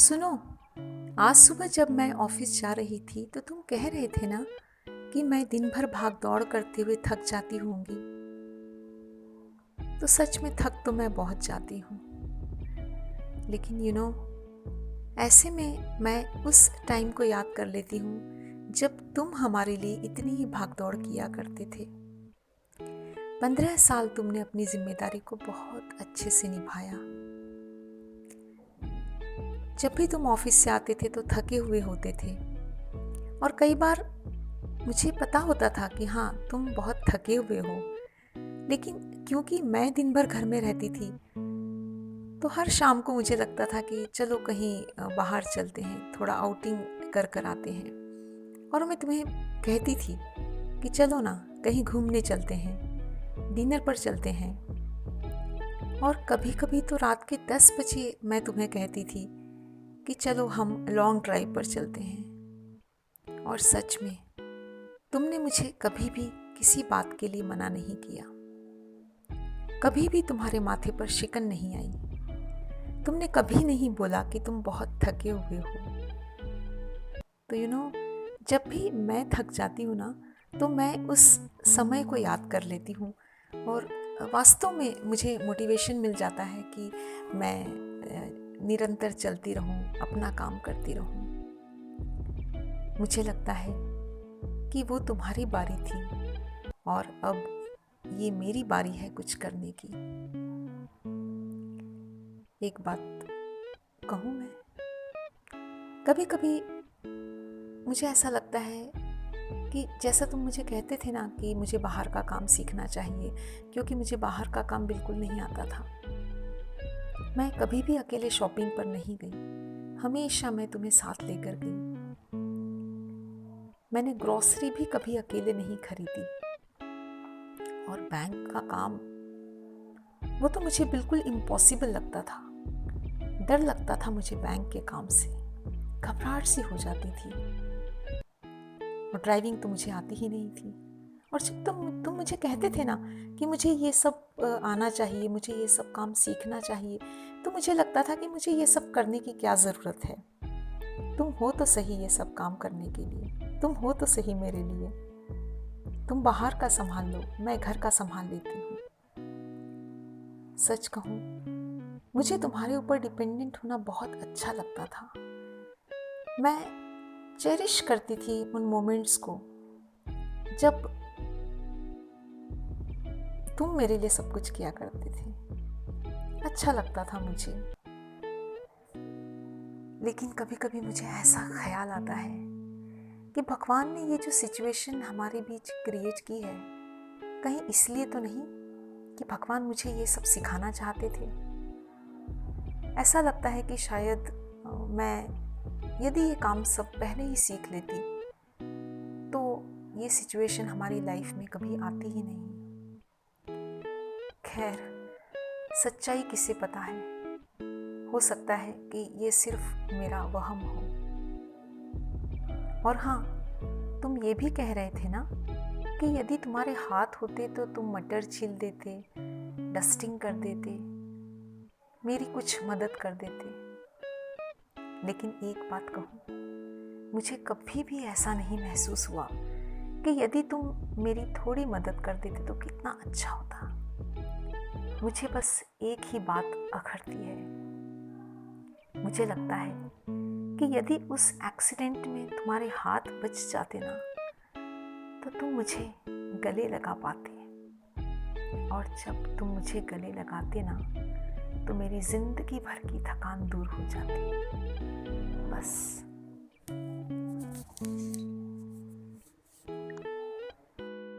सुनो, आज सुबह जब मैं ऑफिस जा रही थी तो तुम कह रहे थे ना कि मैं दिन भर भाग दौड़ करते हुए थक जाती होंगी। तो सच में थक तो मैं बहुत जाती हूँ, लेकिन ऐसे में मैं उस टाइम को याद कर लेती हूँ जब तुम हमारे लिए इतनी ही भाग दौड़ किया करते थे। 15 साल तुमने अपनी जिम्मेदारी को बहुत अच्छे से निभाया। जब भी तुम ऑफिस से आते थे तो थके हुए होते थे, और कई बार मुझे पता होता था कि हाँ, तुम बहुत थके हुए हो, लेकिन क्योंकि मैं दिन भर घर में रहती थी तो हर शाम को मुझे लगता था कि चलो कहीं बाहर चलते हैं, थोड़ा आउटिंग कर कर आते हैं। और मैं तुम्हें कहती थी कि चलो ना, कहीं घूमने चलते हैं, डिनर पर चलते हैं। और कभी कभी तो रात के 10 बजे मैं तुम्हें कहती थी कि चलो हम लॉन्ग ड्राइव पर चलते हैं। और सच में तुमने मुझे कभी भी किसी बात के लिए मना नहीं किया। कभी भी तुम्हारे माथे पर शिकन नहीं आई। तुमने कभी नहीं बोला कि तुम बहुत थके हुए हो। तो जब भी मैं थक जाती हूँ ना, तो मैं उस समय को याद कर लेती हूँ, और वास्तव में मुझे मोटिवेशन मिल जाता है कि मैं निरंतर चलती रहूँ, अपना काम करती रहूँ। मुझे लगता है कि वो तुम्हारी बारी थी और अब ये मेरी बारी है कुछ करने की। एक बात कहूँ मैं, कभी कभी मुझे ऐसा लगता है कि जैसा तुम मुझे कहते थे ना कि मुझे बाहर का काम सीखना चाहिए, क्योंकि मुझे बाहर का काम बिल्कुल नहीं आता था। मैं कभी भी अकेले शॉपिंग पर नहीं गई, हमेशा मैं तुम्हें साथ लेकर गई। मैंने ग्रोसरी भी कभी अकेले नहीं खरीदी। और बैंक का काम, वो तो मुझे बिल्कुल इम्पॉसिबल लगता था। डर लगता था मुझे बैंक के काम से, घबराहट सी हो जाती थी। और ड्राइविंग तो मुझे आती ही नहीं थी। और जब तुम मुझे कहते थे ना कि मुझे ये सब आना चाहिए, मुझे ये सब काम सीखना चाहिए, तो मुझे लगता था कि मुझे ये सब करने की क्या ज़रूरत है। तुम हो तो सही ये सब काम करने के लिए, तुम हो तो सही मेरे लिए। तुम बाहर का संभाल लो, मैं घर का संभाल लेती हूँ। सच कहूँ, मुझे तुम्हारे ऊपर डिपेंडेंट होना बहुत अच्छा लगता था। मैं चेरिश करती थी उन मोमेंट्स को जब तुम मेरे लिए सब कुछ किया करते थे। अच्छा लगता था मुझे। लेकिन कभी कभी मुझे ऐसा ख्याल आता है कि भगवान ने ये जो सिचुएशन हमारे बीच क्रिएट की है, कहीं इसलिए तो नहीं कि भगवान मुझे ये सब सिखाना चाहते थे। ऐसा लगता है कि शायद मैं यदि ये काम सब पहले ही सीख लेती तो ये सिचुएशन हमारी लाइफ में कभी आती ही नहीं। खैर, सच्चाई किसे पता है, हो सकता है कि ये सिर्फ मेरा वहम हो। और हाँ, तुम ये भी कह रहे थे ना कि यदि तुम्हारे हाथ होते तो तुम मटर छील देते, डस्टिंग कर देते, मेरी कुछ मदद कर देते। लेकिन एक बात कहूँ, मुझे कभी भी ऐसा नहीं महसूस हुआ कि यदि तुम मेरी थोड़ी मदद कर देते तो कितना अच्छा होता। मुझे बस एक ही बात अखरती है। मुझे लगता है कि यदि उस एक्सीडेंट में तुम्हारे हाथ बच जाते ना, तो तुम मुझे गले लगा पाते। और जब तुम मुझे गले लगाते ना, तो मेरी जिंदगी भर की थकान दूर हो जाती।